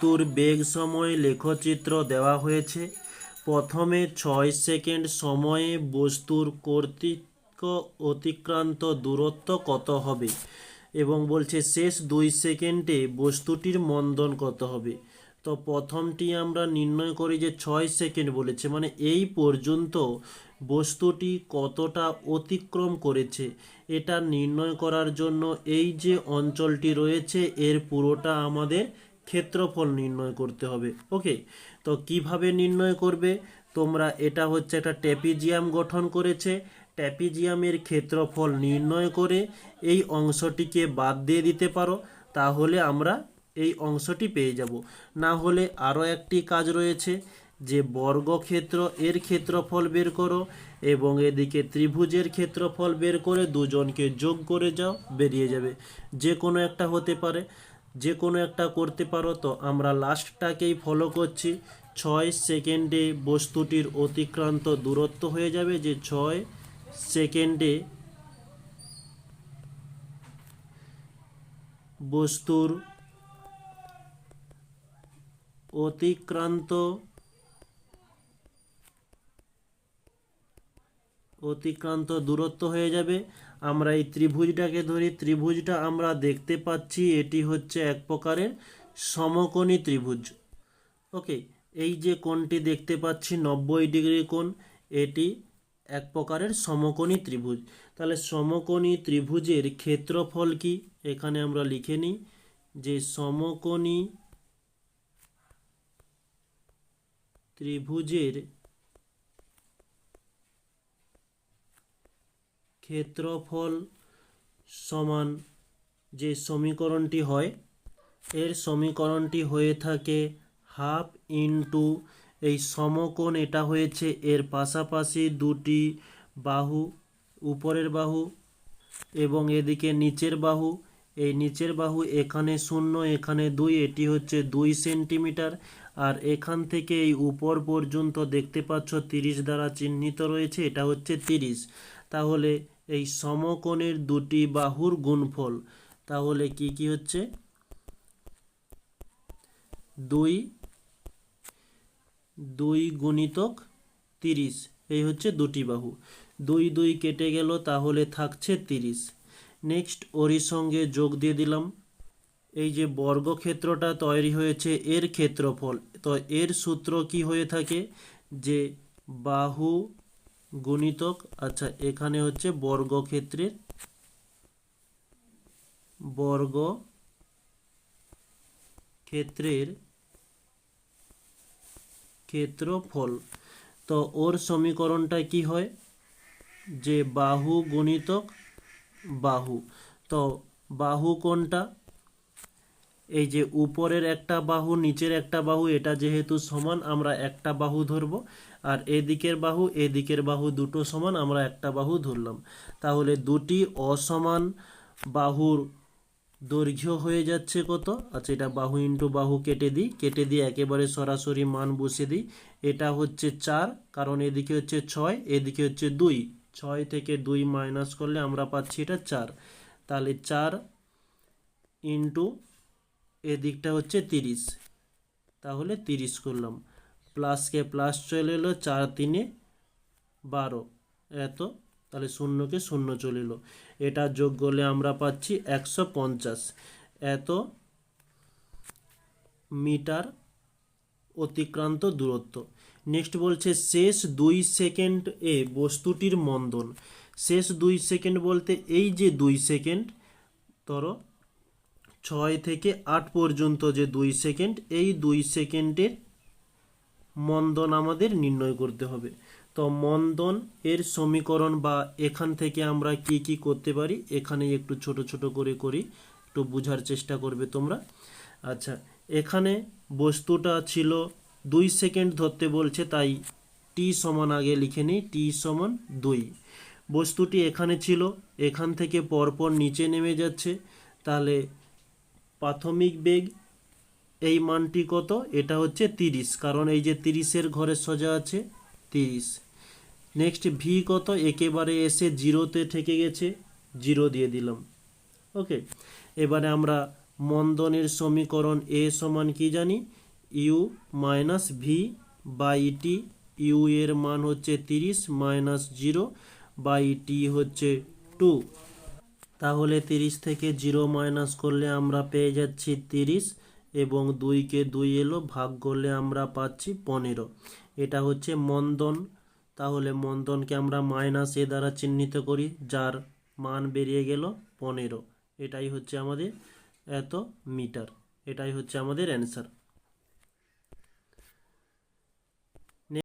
বস্তুর বেগ সময় লেখচিত্র দেওয়া হয়েছে। প্রথমে 6 সেকেন্ড সময়ে বস্তুর কর্তৃক অতিক্রান্ত দূরত্ব কত হবে এবং বলছে শেষ 2 সেকেন্ডে বস্তুটির মন্দন কত হবে। তো প্রথমটি আমরা নির্ণয় করি যে 6 সেকেন্ড বলেছে, মানে এই পর্যন্ত বস্তুটি কতটা অতিক্রম করেছে এটা নির্ণয় করার জন্য এই যে অঞ্চলটি রয়েছে এর পুরোটা আমাদের ক্ষেত্রফল নির্ণয় করতে হবে। ওকে, তো কিভাবে নির্ণয় করবে তোমরা, এটা হচ্ছে একটা ট্র্যাপিজিয়াম গঠন করেছে, ট্র্যাপিজিয়ামের ক্ষেত্রফল নির্ণয় করে এই অংশটিকে বাদ দিয়ে দিতে পারো, তাহলে আমরা এই অংশটি পেয়ে যাব। না হলে আরও একটি কাজ রয়েছে যে বর্গক্ষেত্র এর ক্ষেত্রফল বের করো এবং এদিকে ত্রিভুজের ক্ষেত্রফল বের করে দুজনকে যোগ করে যাও, বেরিয়ে যাবে। যে কোনো একটা হতে পারে, যে কোনো একটা করতে পারো। তো আমরা লাস্টটাকেই ফলো করছি। 6 সেকেন্ডে বস্তুটির অতিক্রান্ত দূরত্ব হয়ে যাবে যে 6 সেকেন্ডে বস্তুর অতিক্রান্ত দূরত্ব হয়ে যাবে। আমরা এই ত্রিভুজটাকে ধরি, ত্রিভুজটা আমরা দেখতে পাচ্ছি এটি হচ্ছে এক প্রকারের সমকোণী ত্রিভুজ। ওকে, এই যে কোণটি দেখতে পাচ্ছি 90 ডিগ্রি কোণ, এটি এক প্রকারের সমকোণী ত্রিভুজ। তাহলে সমকোণী ত্রিভুজের ক্ষেত্রফল কি এখানে আমরা লিখে নিই যে সমকোণী ত্রিভুজের ক্ষেত্রফল সমান যে সমীকরণটি হয়, এর সমীকরণটি হয়ে থাকে হাফ ইন্টু এই সমকোণ, এটা হয়েছে এর পাশাপাশি দুটি বাহু, উপরের বাহু এবং এদিকে নিচের বাহু। এই নিচের বাহু এখানে 0 এখানে 2, এটি হচ্ছে 2 সেন্টিমিটার। আর এখান থেকে এই উপর পর্যন্ত দেখতে পাচ্ছ 30 দ্বারা চিহ্নিত রয়েছে, এটা হচ্ছে 30। তাহলে এই সমকোণের দুটি বাহুর গুণফল, তাহলে কি কি হচ্ছে 2 গুণিতক 30, এই হচ্ছে দুটি বাহু। 2 কেটে গেল, তাহলে থাকছে 30। নেক্সট ওরই সঙ্গে যোগ দিয়ে দিলাম এই যে বর্গক্ষেত্রটা তৈরি হয়েছে এর ক্ষেত্রফল। তো এর সূত্র কি হয়ে থাকে যে বাহু গুণিতক, আচ্ছা এখানে হচ্ছে বর্গক্ষেত্রের ক্ষেত্রফল। তো ওর সমীকরণটা কি হয় যে বাহু গুণিতক বাহু। তো বাহু কোনটা, এই যে উপরের একটা বাহু নিচের একটা বাহু, এটা যেহেতু সমান আমরা একটা বাহু ধরব, আর এদিকের বাহু দুটো সমান আমরা একটা বাহু ধরলাম। তাহলে দুটি অসমান বাহুর দৈর্ঘ্য হয়ে যাচ্ছে কত, আচ্ছা এটা বাহু ইন্টু বাহু কেটে দিই একেবারে সরাসরি মান বসে দিই। এটা হচ্ছে 4, কারণ এদিকে হচ্ছে 6 এদিকে হচ্ছে 2, 6 থেকে 2 মাইনাস করলে আমরা পাচ্ছি এটা 4। তাহলে 4 ইন্টু এদিকটা হচ্ছে 30, তাহলে 30 করলাম, প্লাসকে প্লাস চলে এলো, 4 3 12 এত, তাহলে শূন্যকে শূন্য চলে এলো, এটা যোগ করলে আমরা পাচ্ছি 150 এত মিটার অতিক্রান্ত দূরত্ব। নেক্সট বলছে শেষ 2 সেকেন্ড এ বস্তুটির মন্দন। শেষ 2 সেকেন্ড বলতে এই যে 2 সেকেন্ড, ধরো 6 থেকে 8 পর্যন্ত যে 2 সেকেন্ড, এই 2 সেকেন্ডের মন্দন আমাদের নির্ণয় করতে হবে। তো মন্দন এর সমীকরণ বা এখান থেকে আমরা কি কি করতে পারি এখানে একটু ছোট ছোট করে করি, একটু বোঝার চেষ্টা করবে তোমরা। আচ্ছা, এখানে বস্তুটা ছিল 2 সেকেন্ড ধরতে বলছে, তাই টি সমান আগে লিখে নিই, টি সমান 2। বস্তুটি এখানে ছিল, এখান থেকে পরপর নিচে নেমে যাচ্ছে, তাহলে প্রাথমিক বেগ এই মানটি কত, এটা হচ্ছে 30, কারণ এই যে 30-এর ঘরে সোজা আছে 30। নেক্সট ভি কত, একেবারে এসে জিরোতে থেকে গেছে, 0 দিয়ে দিলাম। ওকে, এবারে আমরা মন্দনের সমীকরণ এ সমান কি জানি, u minus v by t. U এর মান হচ্ছে 30 মাইনাস 0 বাই টি হচ্ছে 2। তাহলে 30 থেকে 0 মাইনাস করলে আমরা পেয়ে যাচ্ছি 30 এবং 2কে 2 এলো ভাগ করলে আমরা পাচ্ছি 15। এটা হচ্ছে মন্দন। তাহলে মন্দনকে আমরা মাইনাস এ দ্বারা চিহ্নিত করি, যার মান বেরিয়ে গেল 15। এটাই হচ্ছে আমাদের এত মিটার। এটাই হচ্ছে আমাদের অ্যান্সার।